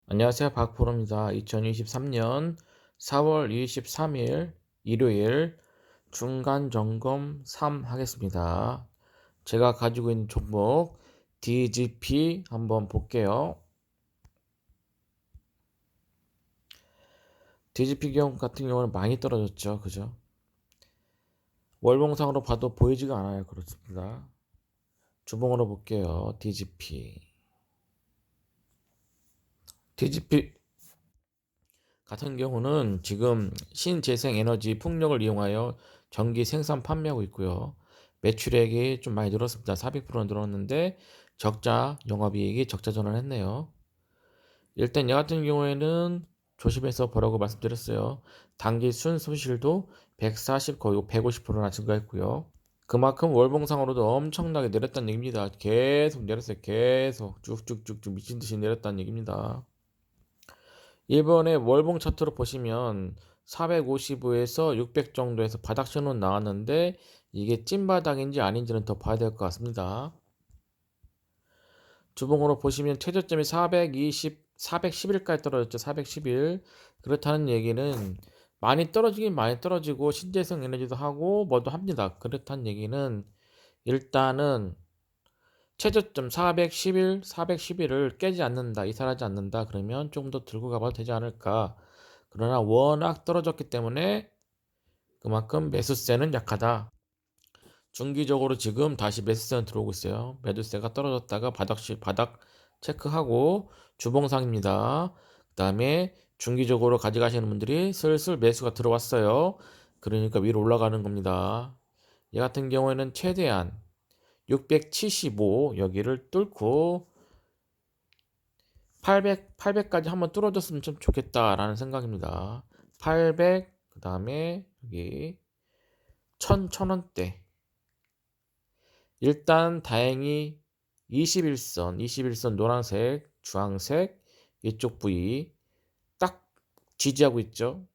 안녕하세요. 박프로입니다. 2023년 4월 23일 일요일 중간 점검 3 하겠습니다. 제가 가지고 있는 종목 DGP 한번 볼게요. DGP 같은 경우는 많이 떨어졌죠. 그죠? 월봉상으로 봐도 보이지가 않아요. 그렇습니다. 주봉으로 볼게요. DGP 같은 경우는 지금 신재생에너지 풍력을 이용하여 전기 생산 판매하고 있고요. 매출액이 좀 많이 늘었습니다. 400% 늘었는데 적자 영업이익이 적자 전환했네요. 일단 얘 같은 경우에는 조심해서 보라고 말씀드렸어요. 단기 순손실도 140 거의 150%나 증가했고요. 그만큼 월봉상으로도 엄청나게 내렸다는 얘기입니다. 계속 내렸어요. 계속 쭉쭉쭉쭉 미친 듯이 내렸다는 얘기입니다. 이번에 월봉 차트로 보시면 455에서 600 정도에서 바닥 신호 나왔는데 이게 찐바닥인지 아닌지는 더 봐야 될 것 같습니다. 주봉으로 보시면 최저점이 411까지 떨어졌죠. 411. 그렇다는 얘기는 많이 떨어지긴 많이 떨어지고 신재생 에너지도 하고 뭐도 합니다. 그렇다는 얘기는 일단은 최저점 411을 깨지 않는다, 이탈하지 않는다 그러면 조금 더 들고 가봐도 되지 않을까. 그러나 워낙 떨어졌기 때문에 그만큼 매수세는 약하다. 중기적으로 지금 다시 매수세는 들어오고 있어요. 매수세가 떨어졌다가 바닥 체크하고 주봉상입니다. 그 다음에 중기적으로 가져가시는 분들이 슬슬 매수가 들어왔어요. 그러니까 위로 올라가는 겁니다. 얘 같은 경우에는 최대한 675 여기를 뚫고 800까지 한번 뚫어줬으면 좀 좋겠다라는 생각입니다. 800, 그 다음에 여기 1000원대. 일단 다행히 21선 노란색, 주황색 이쪽 부위 딱 지지하고 있죠.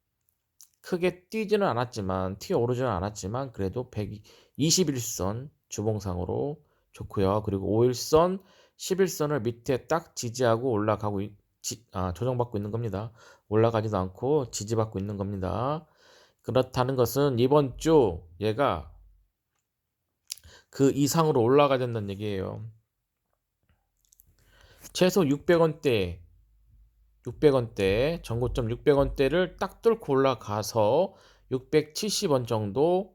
크게 뛰지는 않았지만, 튀어오르지는 않았지만 그래도 121선 주봉상으로 좋고요. 그리고 5일선, 11선을 밑에 딱 지지하고 올라가고 조정받고 있는 겁니다. 올라가지도 않고 지지받고 있는 겁니다. 그렇다는 것은 이번 주 얘가 그 이상으로 올라가야 된다는 얘기예요. 최소 600원대 전고점 600원대를 딱 뚫고 올라가서 670원 정도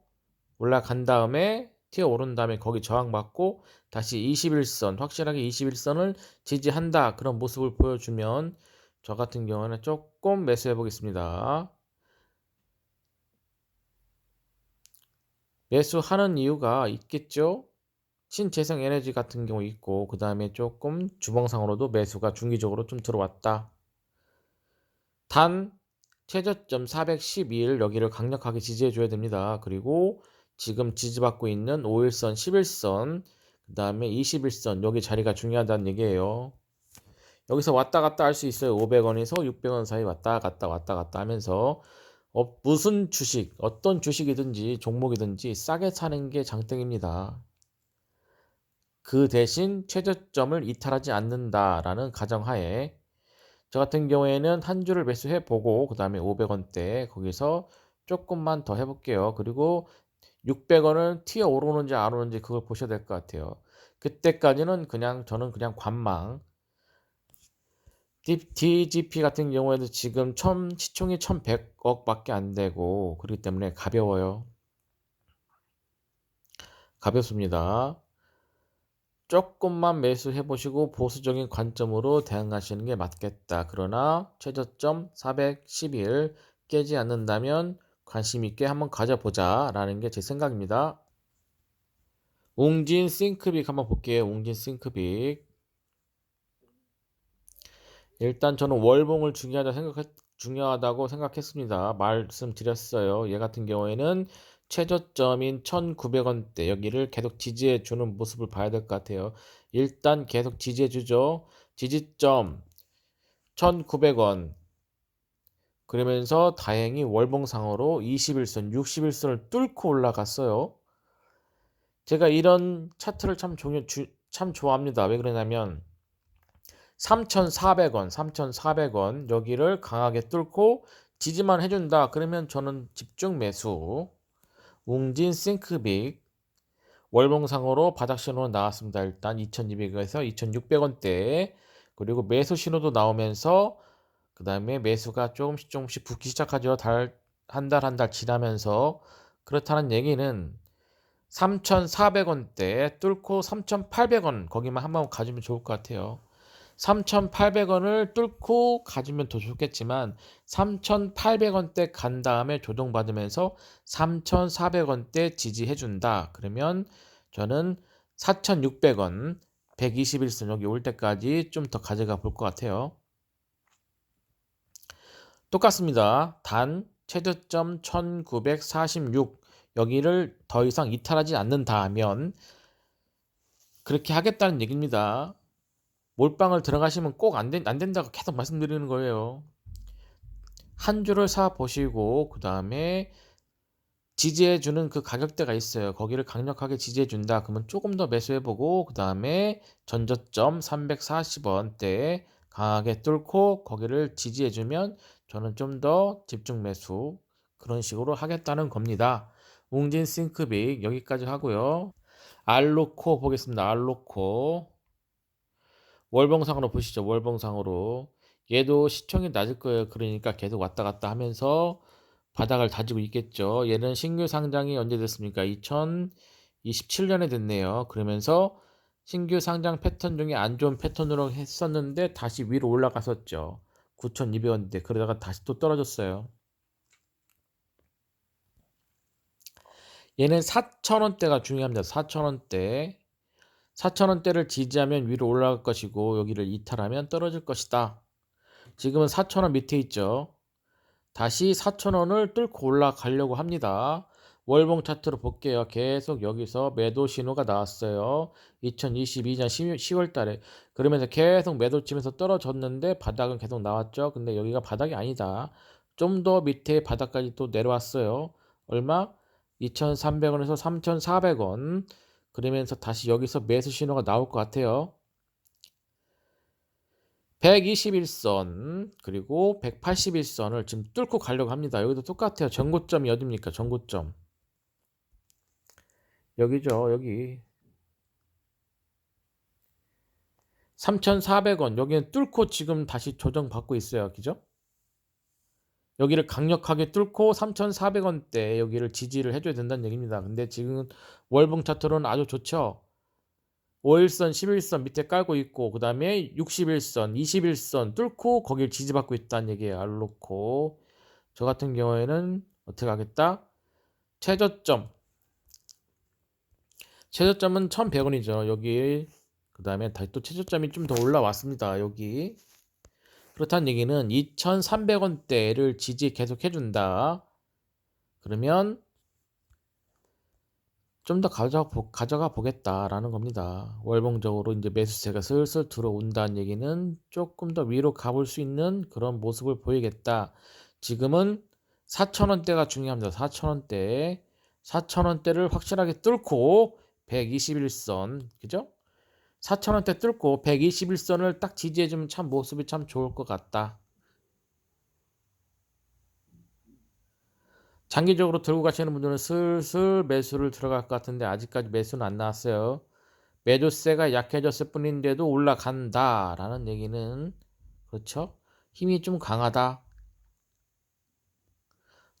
올라간 다음에 튀어 오른 다음에 거기 저항받고 다시 21선 확실하게 21선을 지지한다 그런 모습을 보여주면 저 같은 경우는 조금 매수해 보겠습니다. 매수하는 이유가 있겠죠. 신재생 에너지 같은 경우 있고 그 다음에 조금 주봉상으로도 매수가 중기적으로 좀 들어왔다. 단 최저점 412일 여기를 강력하게 지지해 줘야 됩니다. 그리고 지금 지지받고 있는 5일선, 11선, 그 다음에 21선 여기 자리가 중요하다는 얘기예요. 여기서 왔다 갔다 할 수 있어요. 500원에서 600원 사이 왔다 갔다 하면서 무슨 주식, 어떤 주식이든지 종목이든지 싸게 사는 게 장땡입니다. 그 대신 최저점을 이탈하지 않는다라는 가정하에 저 같은 경우에는 한 주를 매수해 보고 그 다음에 500원대 거기서 조금만 더 해볼게요. 그리고 600원을 튀어 오르는지 안 오르는지 그걸 보셔야 될 것 같아요. 그때까지는 저는 그냥 관망. DGP 같은 경우에도 지금 시총이 1100억밖에 안 되고 그렇기 때문에 가벼워요. 가볍습니다. 조금만 매수해 보시고 보수적인 관점으로 대응하시는 게 맞겠다. 그러나 최저점 411 깨지 않는다면 관심 있게 한번 가져보자 라는 게 제 생각입니다. 웅진 싱크빅 한번 볼게요. 웅진 싱크빅. 일단 저는 월봉을 중요하다고 생각했습니다. 말씀드렸어요. 얘 같은 경우에는 최저점인 1900원대 여기를 계속 지지해 주는 모습을 봐야 될 것 같아요. 일단 계속 지지해 주죠. 지지점 1900원. 그러면서 다행히 월봉상으로 21선, 61선을 뚫고 올라갔어요. 제가 이런 차트를 참 좋아합니다. 왜 그러냐면 3,400원, 3,400원 여기를 강하게 뚫고 지지만 해준다. 그러면 저는 집중 매수. 웅진 싱크빅 월봉상으로 바닥 신호는 나왔습니다. 일단 2,200에서 2,600원대. 그리고 매수 신호도 나오면서 그 다음에 매수가 조금씩 조금씩 붙기 시작하죠. 한 달 지나면서. 그렇다는 얘기는 3,400원대 뚫고 3,800원 거기만 한번 가주면 좋을 것 같아요. 3,800원을 뚫고 가주면 더 좋겠지만 3,800원대 간 다음에 조정받으면서 3,400원대 지지해준다. 그러면 저는 4,600원 121선 여기 올 때까지 좀 더 가져가 볼 것 같아요. 똑같습니다. 단 최저점 1946 여기를 더 이상 이탈하지 않는다 하면 그렇게 하겠다는 얘기입니다. 몰빵을 들어가시면 꼭 안 된다고 계속 말씀드리는 거예요. 한 주를 사 보시고 그 다음에 지지해주는 그 가격대가 있어요. 거기를 강력하게 지지해준다. 그러면 조금 더 매수해보고 그 다음에 전저점 340원대 강하게 뚫고 거기를 지지해주면 저는 좀 더 집중 매수 그런 식으로 하겠다는 겁니다. 웅진 싱크빅 여기까지 하고요. 알로코 보겠습니다. 알로코 월봉상으로 보시죠. 월봉상으로 얘도 시총이 낮을 거예요. 그러니까 계속 왔다 갔다 하면서 바닥을 다지고 있겠죠. 얘는 신규 상장이 언제 됐습니까? 2027년에 됐네요. 그러면서 신규 상장 패턴 중에 안 좋은 패턴으로 했었는데 다시 위로 올라갔었죠. 9,200원대 그러다가 다시 또 떨어졌어요. 얘는 4,000원대가 중요합니다. 4,000원대 4,000원대를 지지하면 위로 올라갈 것이고 여기를 이탈하면 떨어질 것이다. 지금은 4,000원 밑에 있죠. 다시 4,000원을 뚫고 올라가려고 합니다. 월봉 차트로 볼게요. 계속 여기서 매도 신호가 나왔어요. 2022년 10월 달에. 그러면서 계속 매도 치면서 떨어졌는데 바닥은 계속 나왔죠. 근데 여기가 바닥이 아니다. 좀 더 밑에 바닥까지 또 내려왔어요. 얼마? 2,300원에서 3,400원. 그러면서 다시 여기서 매수 신호가 나올 것 같아요. 121선 그리고 181선을 지금 뚫고 가려고 합니다. 여기도 똑같아요. 전고점이 어딥니까? 전고점 여기죠. 여기 3,400원 여기는 뚫고 지금 다시 조정받고 있어요. 그죠? 여기를 강력하게 뚫고 3,400원대 여기를 지지를 해줘야 된다는 얘기입니다. 근데 지금 월봉 차트로는 아주 좋죠. 5일선, 11선 밑에 깔고 있고 그 다음에 61선, 21선 뚫고 거길 지지받고 있다는 얘기예요. 알놓고 저 같은 경우에는 어떻게 하겠다? 최저점은 1,100원이죠. 여기 그 다음에 다시 또 최저점이 좀 더 올라왔습니다. 여기 그렇다는 얘기는 2,300원대를 지지 계속 해준다. 그러면 좀 더 가져가 보겠다라는 겁니다. 월봉적으로 이제 매수세가 슬슬 들어온다는 얘기는 조금 더 위로 가볼 수 있는 그런 모습을 보이겠다. 지금은 4,000원대가 중요합니다. 4,000원대. 4,000원대를 확실하게 뚫고 121선, 그죠? 4,000원대 뚫고 121선을 딱 지지해주면 참 모습이 참 좋을 것 같다. 장기적으로 들고 가시는 분들은 슬슬 매수를 들어갈 것 같은데 아직까지 매수는 안 나왔어요. 매도세가 약해졌을 뿐인데도 올라간다라는 얘기는 그렇죠? 힘이 좀 강하다.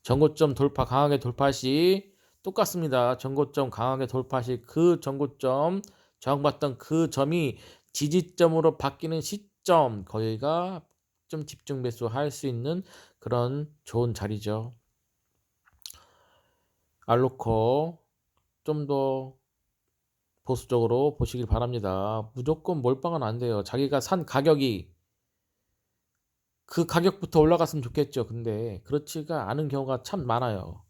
전고점 돌파 강하게 돌파 시 똑같습니다. 전고점 강하게 돌파 시 그 전고점 저항받던 그 점이 지지점으로 바뀌는 시점 거기가 좀 집중 매수할 수 있는 그런 좋은 자리죠. 알로코 좀 더 보수적으로 보시길 바랍니다. 무조건 몰빵은 안 돼요. 자기가 산 가격이 그 가격부터 올라갔으면 좋겠죠. 근데 그렇지가 않은 경우가 참 많아요.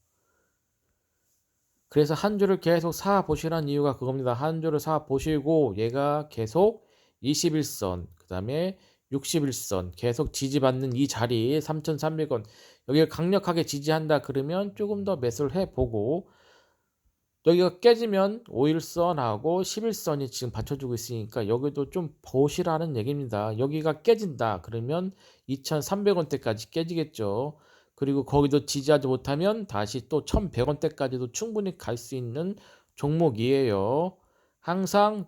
그래서 한 주를 계속 사 보시라는 이유가 그겁니다. 한 주를 사 보시고 얘가 계속 21선 그 다음에 61선 계속 지지받는 이 자리 3,300원 여기를 강력하게 지지한다 그러면 조금 더 매수를 해보고 여기가 깨지면 5일선하고 11선이 지금 받쳐주고 있으니까 여기도 좀 보시라는 얘기입니다. 여기가 깨진다 그러면 2,300원대까지 깨지겠죠. 그리고 거기도 지지하지 못하면 다시 또 1,100원대까지도 충분히 갈 수 있는 종목이에요. 항상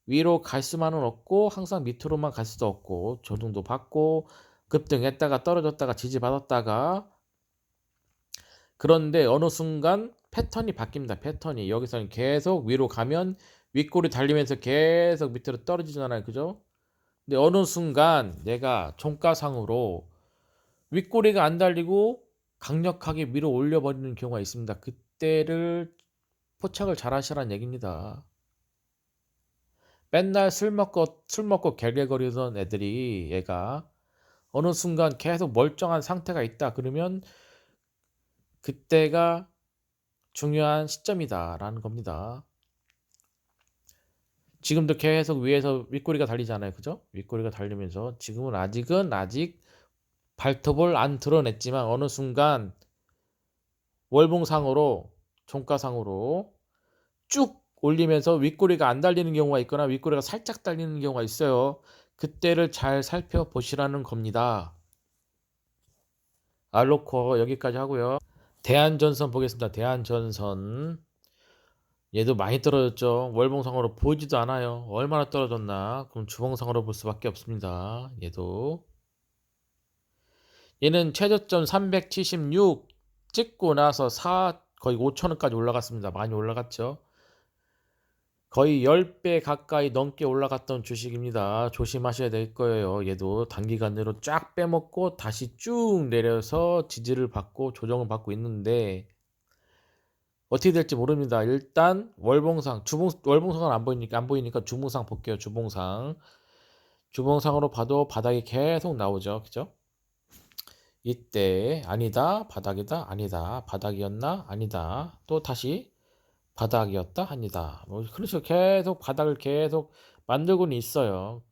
위로 갈 수만은 없고 항상 밑으로만 갈 수도 없고 조정도 받고 급등했다가 떨어졌다가 지지받았다가, 그런데 어느 순간 패턴이 바뀝니다. 패턴이 여기서는 계속 위로 가면 윗골이 달리면서 계속 밑으로 떨어지잖아요. 그죠? 근데 어느 순간 내가 종가상으로 윗꼬리가 안 달리고 강력하게 위로 올려버리는 경우가 있습니다. 그때를 포착을 잘 하시라는 얘기입니다. 맨날 술 먹고 갤갤거리던 애들이 얘가 어느 순간 계속 멀쩡한 상태가 있다 그러면 그때가 중요한 시점이다라는 겁니다. 지금도 계속 위에서 윗꼬리가 달리잖아요. 그죠? 윗꼬리가 달리면서 지금은 아직 발톱을 안 드러냈지만 어느 순간 월봉상으로 종가상으로 쭉 올리면서 윗꼬리가 안 달리는 경우가 있거나 윗꼬리가 살짝 달리는 경우가 있어요. 그때를 잘 살펴보시라는 겁니다. 알로코 여기까지 하고요. 대한전선 보겠습니다. 대한전선 얘도 많이 떨어졌죠. 월봉상으로 보이지도 않아요. 얼마나 떨어졌나? 그럼 주봉상으로 볼 수밖에 없습니다. 얘는 최저점 376 찍고 나서 거의 5천원까지 올라갔습니다. 많이 올라갔죠. 거의 10배 가까이 넘게 올라갔던 주식입니다. 조심하셔야 될 거예요. 얘도 단기간으로 쫙 빼먹고 다시 쭉 내려서 지지를 받고 조정을 받고 있는데 어떻게 될지 모릅니다. 일단 월봉상, 월봉상은 안 보이니까 주봉상 볼게요. 주봉상으로 봐도 바닥이 계속 나오죠. 그죠? 이때 아니다, 바닥이다, 아니다, 바닥이었나, 아니다, 또 다시 바닥이었다, 아니다. 뭐 그렇죠. 계속 바닥을 계속 만들고는 있어요.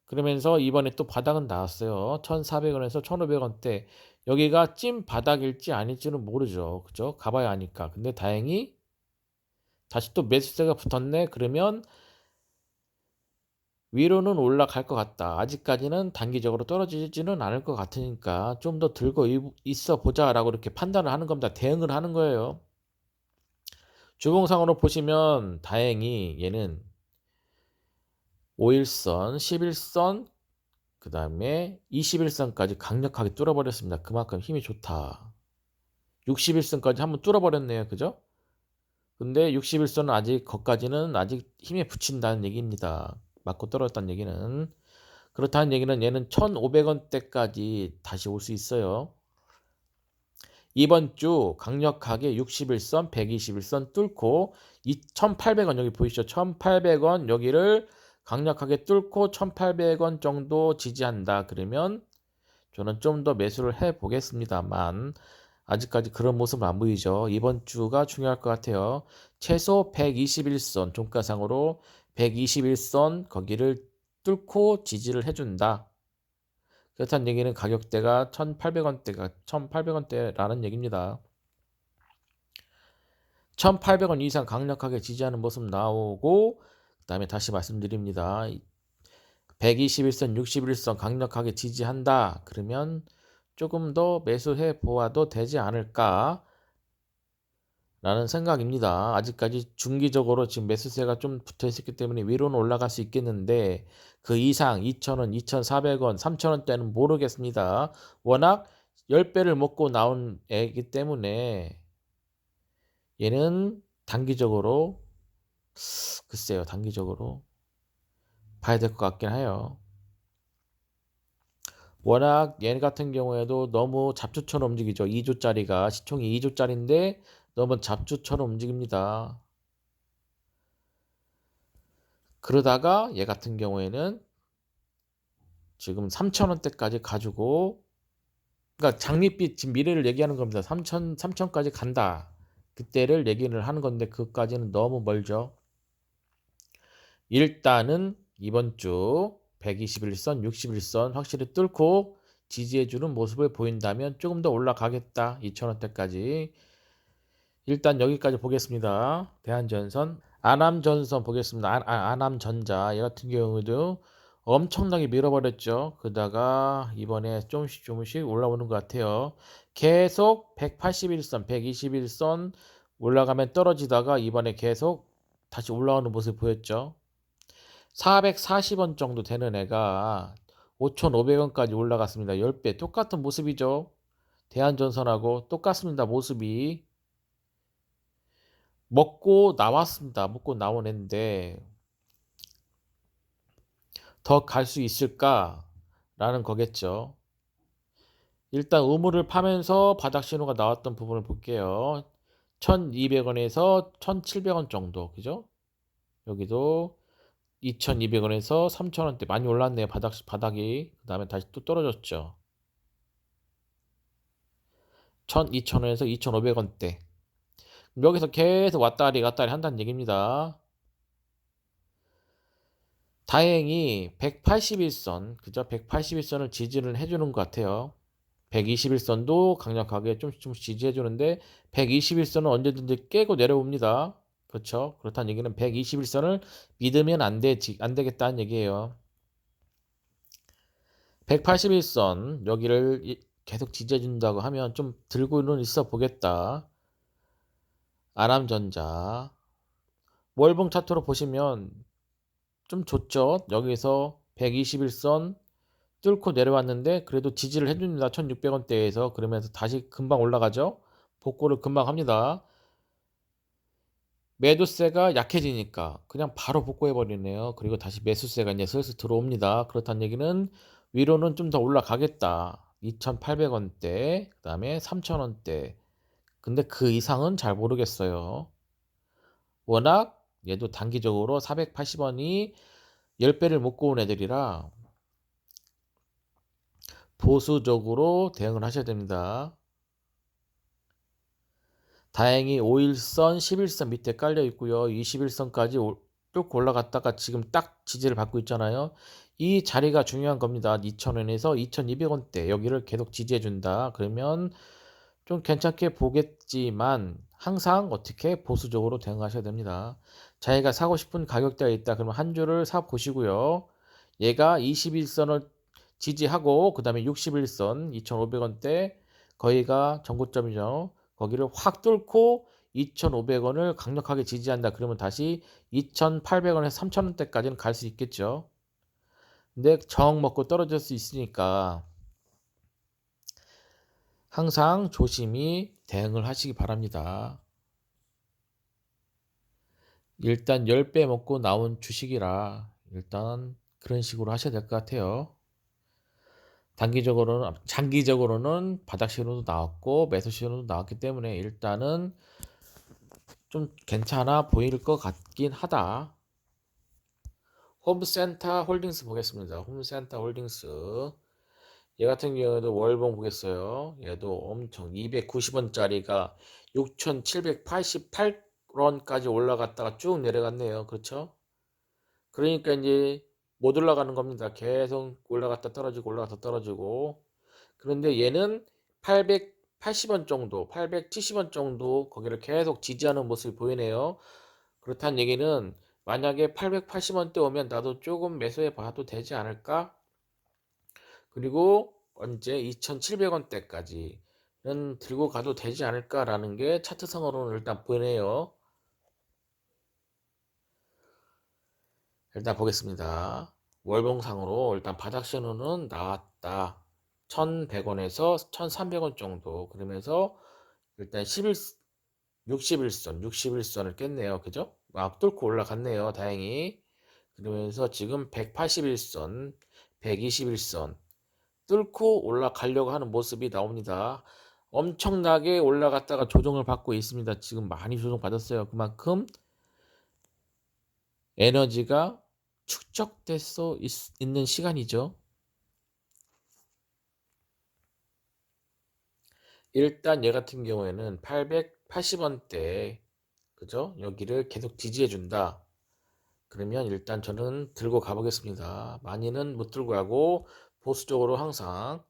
그러면서 이번에 또 바닥은 나왔어요. 1,400원에서 1,500원대. 여기가 찐 바닥일지 아닐지는 모르죠. 그죠? 가봐야 하니까. 근데 다행히 다시 또 매수세가 붙었네. 그러면 위로는 올라갈 것 같다. 아직까지는 단기적으로 떨어지지는 않을 것 같으니까 좀 더 들고 있어 보자라고 이렇게 판단을 하는 겁니다. 대응을 하는 거예요. 주봉상으로 보시면 다행히 얘는 5일선, 11선, 그 다음에 21선까지 강력하게 뚫어버렸습니다. 그만큼 힘이 좋다. 61선까지 한번 뚫어버렸네요. 그죠? 근데 61선은 아직 거기까지는 아직 힘에 붙인다는 얘기입니다. 맞고 떨어졌다는 얘기는. 그렇다는 얘기는 얘는 1,500원대까지 다시 올 수 있어요. 이번 주 강력하게 61선, 121선 뚫고 2,800원 여기 보이시죠? 1,800원 여기를 강력하게 뚫고 1,800원 정도 지지한다. 그러면 저는 좀 더 매수를 해 보겠습니다만 아직까지 그런 모습은 안 보이죠. 이번 주가 중요할 것 같아요. 최소 121선 종가상으로 121선 거기를 뚫고 지지를 해준다. 그렇다는 얘기는 가격대가 1,800원대라는 얘기입니다. 1,800원 이상 강력하게 지지하는 모습 나오고, 그 다음에 다시 말씀드립니다. 121선, 61선 강력하게 지지한다. 그러면 조금 더 매수해 보아도 되지 않을까 라는 생각입니다. 아직까지 중기적으로 지금 매수세가 좀 붙어 있었기 때문에 위로는 올라갈 수 있겠는데 그 이상 2,000원, 2,400원, 3,000원대는 모르겠습니다. 워낙 10배를 먹고 나온 애이기 때문에 얘는 단기적으로 글쎄요. 단기적으로 봐야 될 것 같긴 해요. 워낙 얘 같은 경우에도 너무 잡주처럼 움직이죠. 2조짜리가 시총이 2조짜리인데 너무 잡주처럼 움직입니다. 그러다가 얘 같은 경우에는 지금 3,000원대까지 가지고, 그러니까 장밋빛 지금 미래를 얘기하는 겁니다. 3,000까지 간다. 그때를 얘기를 하는 건데 그것까지는 너무 멀죠. 일단은 이번 주 121선, 61선 확실히 뚫고 지지해주는 모습을 보인다면 조금 더 올라가겠다. 2,000원대까지. 일단 여기까지 보겠습니다. 대한전선. 아남전선 보겠습니다. 아남전자 얘 같은 경우도 엄청나게 밀어버렸죠. 그러다가 이번에 조금씩 조금씩 올라오는 것 같아요. 계속 181선, 121선 올라가면 떨어지다가 이번에 계속 다시 올라오는 모습 보였죠. 440원 정도 되는 애가 5,500원까지 올라갔습니다. 10배 똑같은 모습이죠. 대한전선하고 똑같습니다. 모습이. 먹고 나왔습니다. 먹고 나온 애인데 더 갈 수 있을까라는 거겠죠. 일단 우물을 파면서 바닥 신호가 나왔던 부분을 볼게요. 1200원에서 1700원 정도. 그죠? 여기도 2200원에서 3000원대 많이 올랐네요. 바닥이. 그 다음에 다시 또 떨어졌죠. 2000원에서 2500원대. 여기서 계속 왔다리 갔다리 한다는 얘기입니다. 다행히 181선, 그죠? 181선을 지지를 해주는 것 같아요. 121선도 강력하게 좀씩 지지해주는데 121선은 언제든지 깨고 내려옵니다. 그렇죠? 그렇다는 얘기는 121선을 믿으면 안 되겠다는 얘기예요. 181선 여기를 계속 지지해준다고 하면 좀 들고는 있어 보겠다. 아람전자 월봉 차트로 보시면 좀 좋죠. 여기서 121선 뚫고 내려왔는데 그래도 지지를 해줍니다. 1600원대에서. 그러면서 다시 금방 올라가죠. 복구를 금방 합니다. 매도세가 약해지니까 그냥 바로 복구해버리네요. 그리고 다시 매수세가 이제 슬슬 들어옵니다. 그렇다는 얘기는 위로는 좀 더 올라가겠다. 2800원대, 그 다음에 3000원대. 근데 그 이상은 잘 모르겠어요. 워낙 얘도 단기적으로 480원이 10배를 먹고 온 애들이라 보수적으로 대응을 하셔야 됩니다. 다행히 5일선, 11선 밑에 깔려 있고요. 21선까지 쭉 올라갔다가 지금 딱 지지를 받고 있잖아요. 이 자리가 중요한 겁니다. 2,000원에서 2,200원대 여기를 계속 지지해 준다. 그러면 좀 괜찮게 보겠지만 항상 어떻게 보수적으로 대응하셔야 됩니다. 자기가 사고 싶은 가격대가 있다. 그러면 한 주를 사 보시고요. 얘가 21선을 지지하고 그 다음에 61선 2,500원대 거기가 전고점이죠. 거기를 확 뚫고 2,500원을 강력하게 지지한다. 그러면 다시 2,800원에서 3,000원대까지는 갈 수 있겠죠. 근데 정 먹고 떨어질 수 있으니까 항상 조심히 대응을 하시기 바랍니다. 일단 10배 먹고 나온 주식이라 일단 그런 식으로 하셔야 될 것 같아요. 장기적으로는 바닥 신호도 나왔고 매수 신호도 나왔기 때문에 일단은 좀 괜찮아 보일 것 같긴 하다. 홈센터 홀딩스 보겠습니다. 홈센터 홀딩스 얘 같은 경우에도 월봉 보겠어요. 얘도 엄청 290원짜리가 6,788원까지 올라갔다가 쭉 내려갔네요. 그렇죠? 그러니까 이제 못 올라가는 겁니다. 계속 올라갔다 떨어지고 올라갔다 떨어지고. 그런데 얘는 880원 정도, 870원 정도 거기를 계속 지지하는 모습이 보이네요. 그렇다는 얘기는 만약에 880원대 오면 나도 조금 매수해 봐도 되지 않을까? 그리고 언제 2,700원대까지는 들고 가도 되지 않을까라는 게 차트상으로는 일단 보이네요. 일단 보겠습니다. 월봉상으로 일단 바닥 신호는 나왔다. 1,100원에서 1,300원 정도. 그러면서 일단 61선 을 깼네요. 그죠? 막 뚫고 올라갔네요. 다행히. 그러면서 지금 181선, 121선 뚫고 올라가려고 하는 모습이 나옵니다. 엄청나게 올라갔다가 조정을 받고 있습니다. 지금 많이 조정받았어요. 그만큼 에너지가 축적될 수 있는 시간이죠. 일단 얘 같은 경우에는 880원대 그죠? 여기를 계속 지지해 준다. 그러면 일단 저는 들고 가보겠습니다. 많이는 못 들고 가고 보수적으로 항상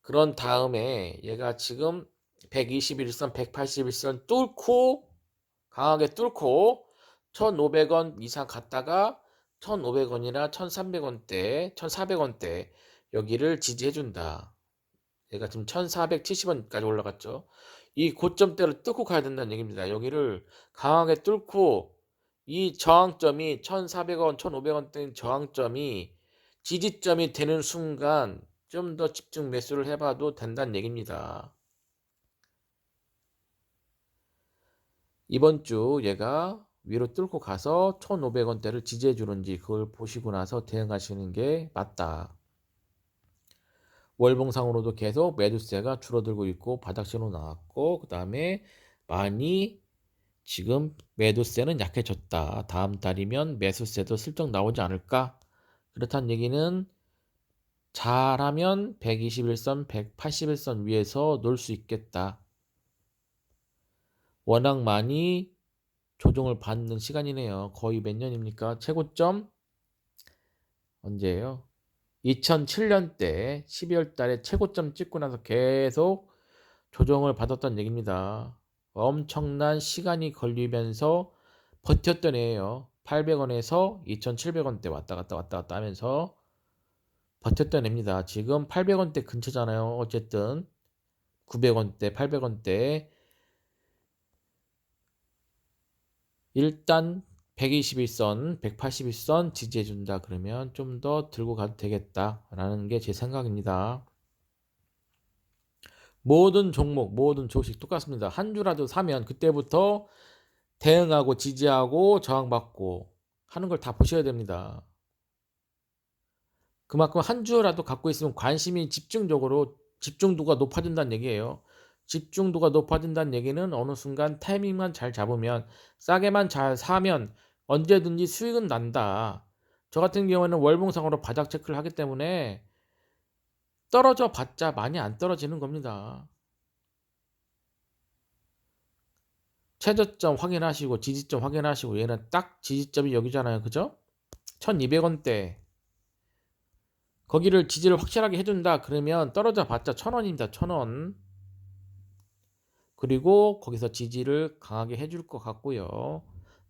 그런 다음에 얘가 지금 121선, 181선 뚫고 강하게 뚫고 1,500원 이상 갔다가 1,500원이나 1,300원대, 1,400원대 여기를 지지해 준다. 얘가 지금 1,470원까지 올라갔죠. 이 고점대를 뚫고 가야 된다는 얘기입니다. 여기를 강하게 뚫고 이 저항점이 1,400원, 1,500원대 저항점이 지지점이 되는 순간 좀 더 집중 매수를 해봐도 된다는 얘기입니다. 이번 주 얘가 위로 뚫고 가서 1,500원대를 지지해 주는지 그걸 보시고 나서 대응하시는 게 맞다. 월봉상으로도 계속 매도세가 줄어들고 있고 바닥 신호 나왔고 그 다음에 많이 지금 매도세는 약해졌다. 다음 달이면 매수세도 슬쩍 나오지 않을까? 그렇다는 얘기는 잘하면 121선, 181선 위에서 놀 수 있겠다. 워낙 많이 조정을 받는 시간이네요. 거의 몇 년입니까? 최고점 언제예요? 2007년대 12월 달에 최고점 찍고 나서 계속 조정을 받았던 얘기입니다. 엄청난 시간이 걸리면서 버텼던 애예요. 800원에서 2,700원대 왔다 갔다 하면서 버텼던 애입니다. 지금 800원대 근처잖아요. 어쨌든 900원대, 800원대 일단 121선, 181선 지지해준다 그러면 좀 더 들고 가도 되겠다라는 게 제 생각입니다. 모든 종목, 모든 주식 똑같습니다. 한 주라도 사면 그때부터 대응하고 지지하고 저항받고 하는 걸 다 보셔야 됩니다. 그만큼 한 주라도 갖고 있으면 관심이 집중도가 높아진다는 얘기예요. 집중도가 높아진다는 얘기는 어느 순간 타이밍만 잘 잡으면 싸게만 잘 사면 언제든지 수익은 난다. 저 같은 경우에는 월봉상으로 바닥 체크를 하기 때문에 떨어져 봤자 많이 안 떨어지는 겁니다. 최저점 확인하시고 지지점 확인하시고 얘는 딱 지지점이 여기잖아요. 그죠? 1200원대 거기를 지지를 확실하게 해준다 그러면 떨어져 봤자 1000원입니다. 1000원. 그리고 거기서 지지를 강하게 해줄 것 같고요.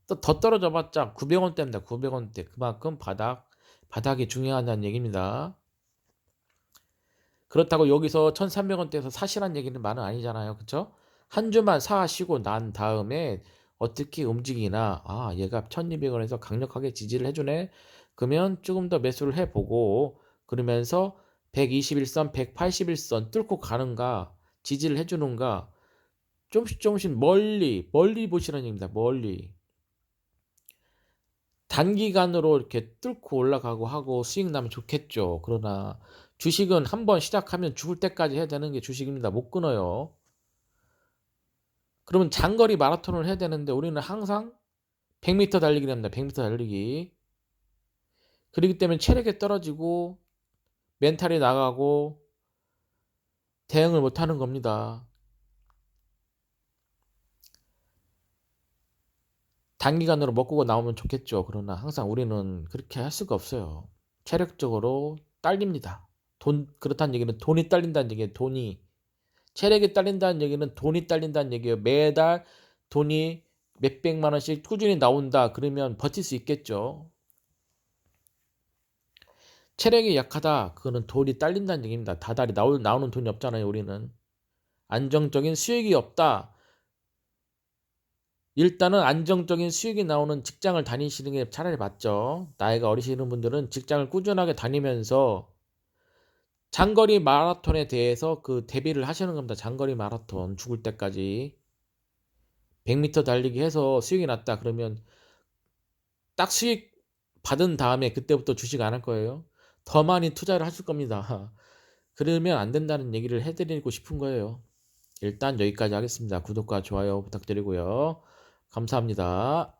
또 더 떨어져 봤자 900원대입니다. 900원대. 그만큼 바닥이 중요하다는 얘기입니다. 그렇다고 여기서 1300원대에서 사시란 얘기는 말은 아니잖아요. 그쵸? 한 주만 사시고 난 다음에 어떻게 움직이나 얘가 1200원에서 강력하게 지지를 해주네. 그러면 조금 더 매수를 해보고 그러면서 121선, 181선 뚫고 가는가 지지를 해주는가 조금씩 멀리 보시라는 얘기입니다. 멀리. 단기간으로 이렇게 뚫고 올라가고 하고 수익 나면 좋겠죠. 그러나 주식은 한번 시작하면 죽을 때까지 해야 되는 게 주식입니다. 못 끊어요. 그러면 장거리 마라톤을 해야 되는데 우리는 항상 100m 달리기를 합니다. 100m 달리기. 그렇기 때문에 체력이 떨어지고 멘탈이 나가고 대응을 못하는 겁니다. 단기간으로 먹고 나오면 좋겠죠. 그러나 항상 우리는 그렇게 할 수가 없어요. 체력적으로 딸립니다. 그렇다는 얘기는 돈이 딸린다는 얘기예요. 체력이 딸린다는 얘기는 돈이 딸린다는 얘기예요. 매달 돈이 몇백만 원씩 꾸준히 나온다. 그러면 버틸 수 있겠죠. 체력이 약하다. 그거는 돈이 딸린다는 얘기입니다. 다달이 나오는 돈이 없잖아요. 우리는. 안정적인 수익이 없다. 일단은 안정적인 수익이 나오는 직장을 다니시는 게 차라리 맞죠. 나이가 어리시는 분들은 직장을 꾸준하게 다니면서 장거리 마라톤에 대해서 그 대비를 하시는 겁니다. 장거리 마라톤 죽을 때까지 100m 달리기 해서 수익이 났다 그러면 딱 수익 받은 다음에 그때부터 주식 안 할 거예요. 더 많이 투자를 하실 겁니다. 그러면 안 된다는 얘기를 해드리고 싶은 거예요. 일단 여기까지 하겠습니다. 구독과 좋아요 부탁드리고요. 감사합니다.